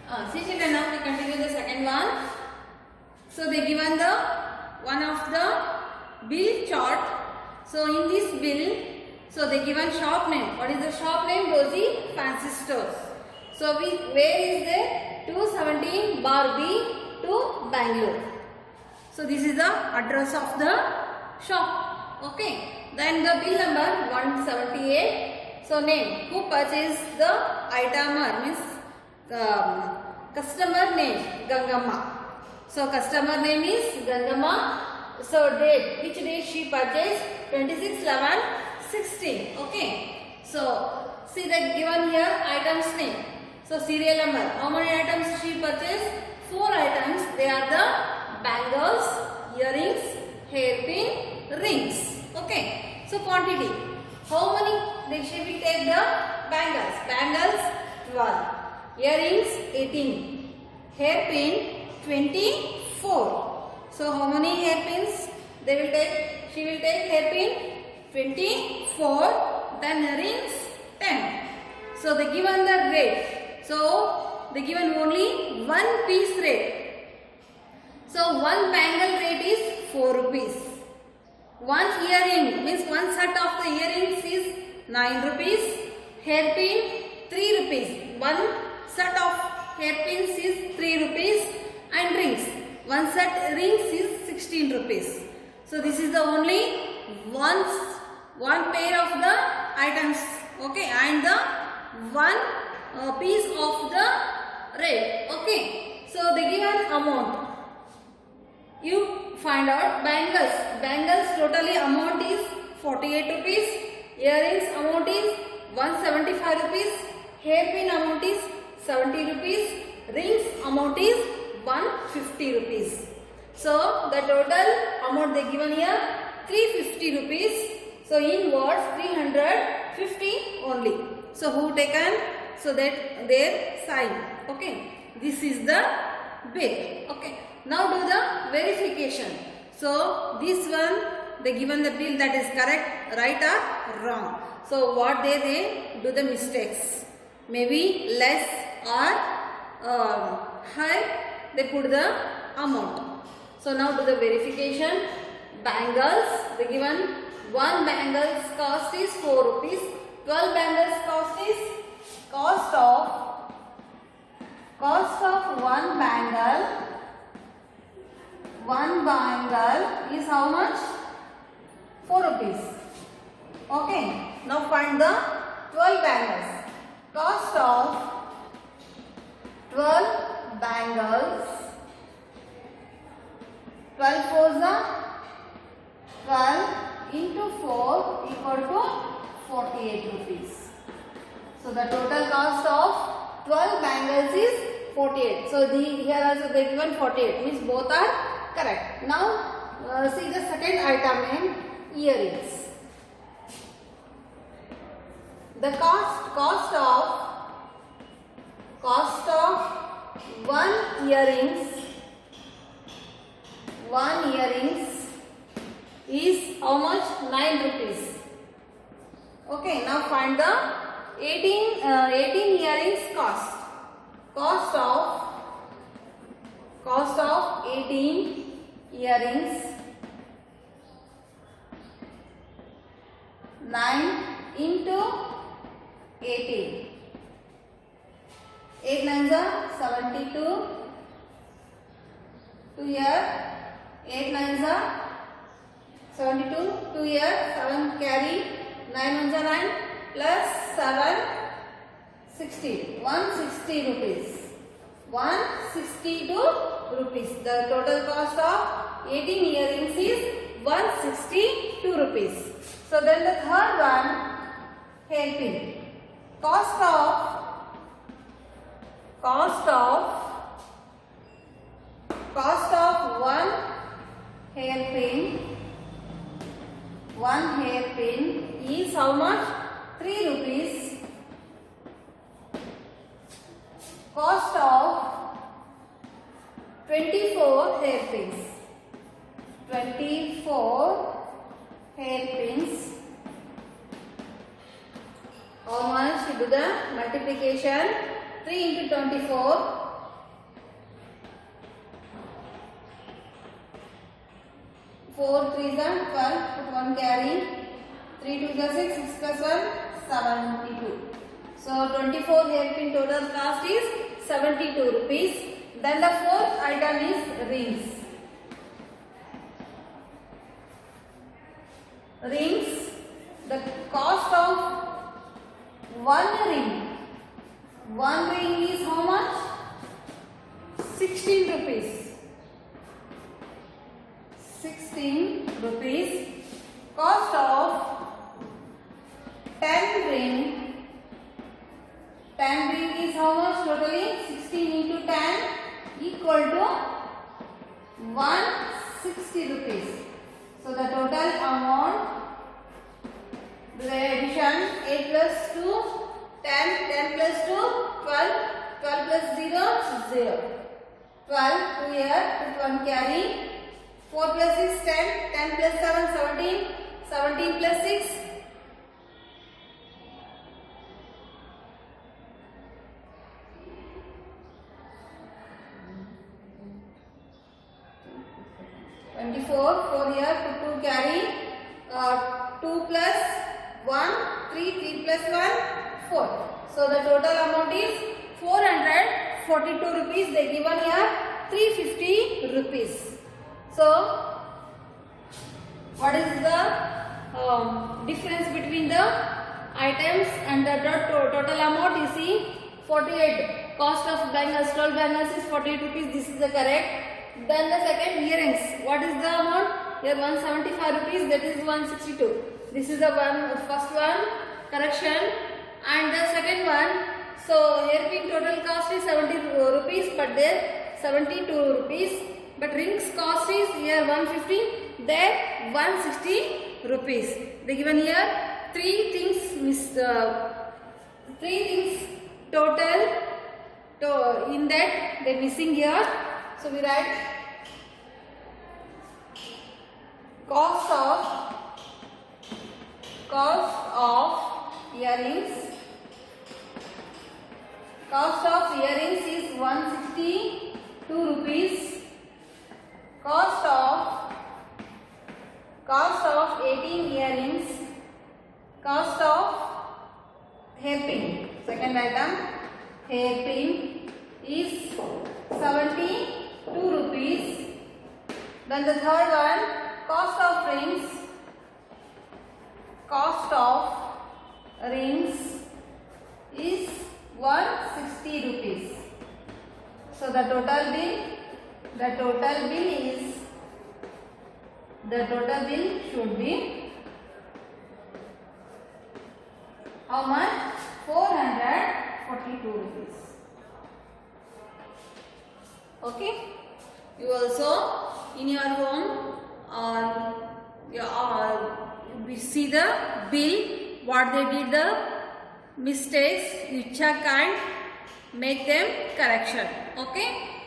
See children, now we continue the second one. So they given the one of the bill chart. So in this bill, so they given shop name. What is the shop name? Rosie Fancy Stores. So where is there? 217 Barbie to Bangalore. So this is the address of the shop. Okay. Then the bill number 178. So name. Who purchased the item means customer name Gangamma. So customer name is Gangamma. So date. Which date she purchased? 26/11/16. Okay. So see that given here items name. So serial number. How many items she purchased? 4 items. They are the bangles, earrings, hairpin, rings. Okay. So quantity. How many she will take the bangles? Bangles 12. Earrings 18. Hairpin 24. So how many hairpins they will take? She will take hairpin 24. Then rings 10. So they given the rate. So they given only one piece rate. So one bangle rate is 4 rupees. One earring means one set of the earrings is 9 rupees. Hairpin 3 rupees. One set of hairpins is 3 rupees. And rings. One set rings is 16 rupees. So this is the only one pair of the items. Okay. And the one piece of the rate. Okay. So they give an amount. You find out bangles. Bangles totally amount is 48 rupees. Earrings amount is 175 rupees. Hairpin amount is 70 rupees. Rings amount is 150 rupees. So the total amount they given here 350 rupees. So in words 350 only. So who taken? So that their sign. Okay. This is the bill. Okay. Now do the verification. So this one they given the bill that is correct, right or wrong. So what they do the mistakes. Maybe less or high they put the amount. So now do the verification. Bangles they given one bangles cost is 4 rupees. 12 bangles cost is cost of one bangle. One bangle is how much? 4 rupees. Okay. Now find the 12 bangles. Cost of 12 bangles. 12 fours are 12 into 4 equal to 48 rupees. So the total cost of 12 bangles is 48. So here also they given 48 means both are correct. Now see the second item name earrings. The cost of one earrings is how much? 9 rupees. Okay, now find the 18 earrings cost. Cost of 18 earrings 9 into 18. 8 nines are 72. 2 here. 8 nines are 72. 2 here. 7 carry. 9 ones are 9 plus 7. 60. 160 rupees. 162 rupees. The total cost of 18 earrings is 162 rupees. So then the third one, hairpin. Cost of one hairpin is how much? 3 rupees. Cost of 24 hairpins. 24 hairpins. How much? You do the multiplication. 3 into 24. 4 3s are 12, put 1 carry, 3 2s are 6, 6 plus 1, 72. So 24 hairpin total cost is 72 rupees. Then the fourth item is rings. Rings, the cost of one ring is how much? 16 rupees. 16 rupees. Cost of 10 ring is how much totally? 16 into 10 equal to 160 rupees. So the total amount, the addition 8 plus 2, 10, 10 plus 2, 12, 12 plus 0, 0. 12, 2 here, put 1 carry, 4 plus 6, 10, 10 plus 7, 17, 17 plus 6, 24, 4 here, put 2 carry, 2 plus 1, 3, 3 plus 1, 4. So the total amount is 442 rupees. They given here 350 rupees. So what is the difference between the items and the total amount? You see 48 cost of bangles, 12 bangles is 48 rupees. This is the correct. Then the second earrings, what is the amount? Here 175 rupees, that is 162. This is the first one correction, and the second one. So hairpin total cost is 70 rupees, but there 72 rupees. But rings cost is here 150, there 160 rupees. They given here three things total. In that they missing here. So we write cost of earrings. Cost of earrings is 162 rupees. Cost of 18 earrings. Cost of hairpin. Second item, hairpin is 72 rupees. Then the third one, cost of rings. Cost of rings is 160 rupees. So the total bill should be how much? 442 rupees. Okay, you also in your home see the bill, what they did, the mistakes, you check and make them correction. Okay.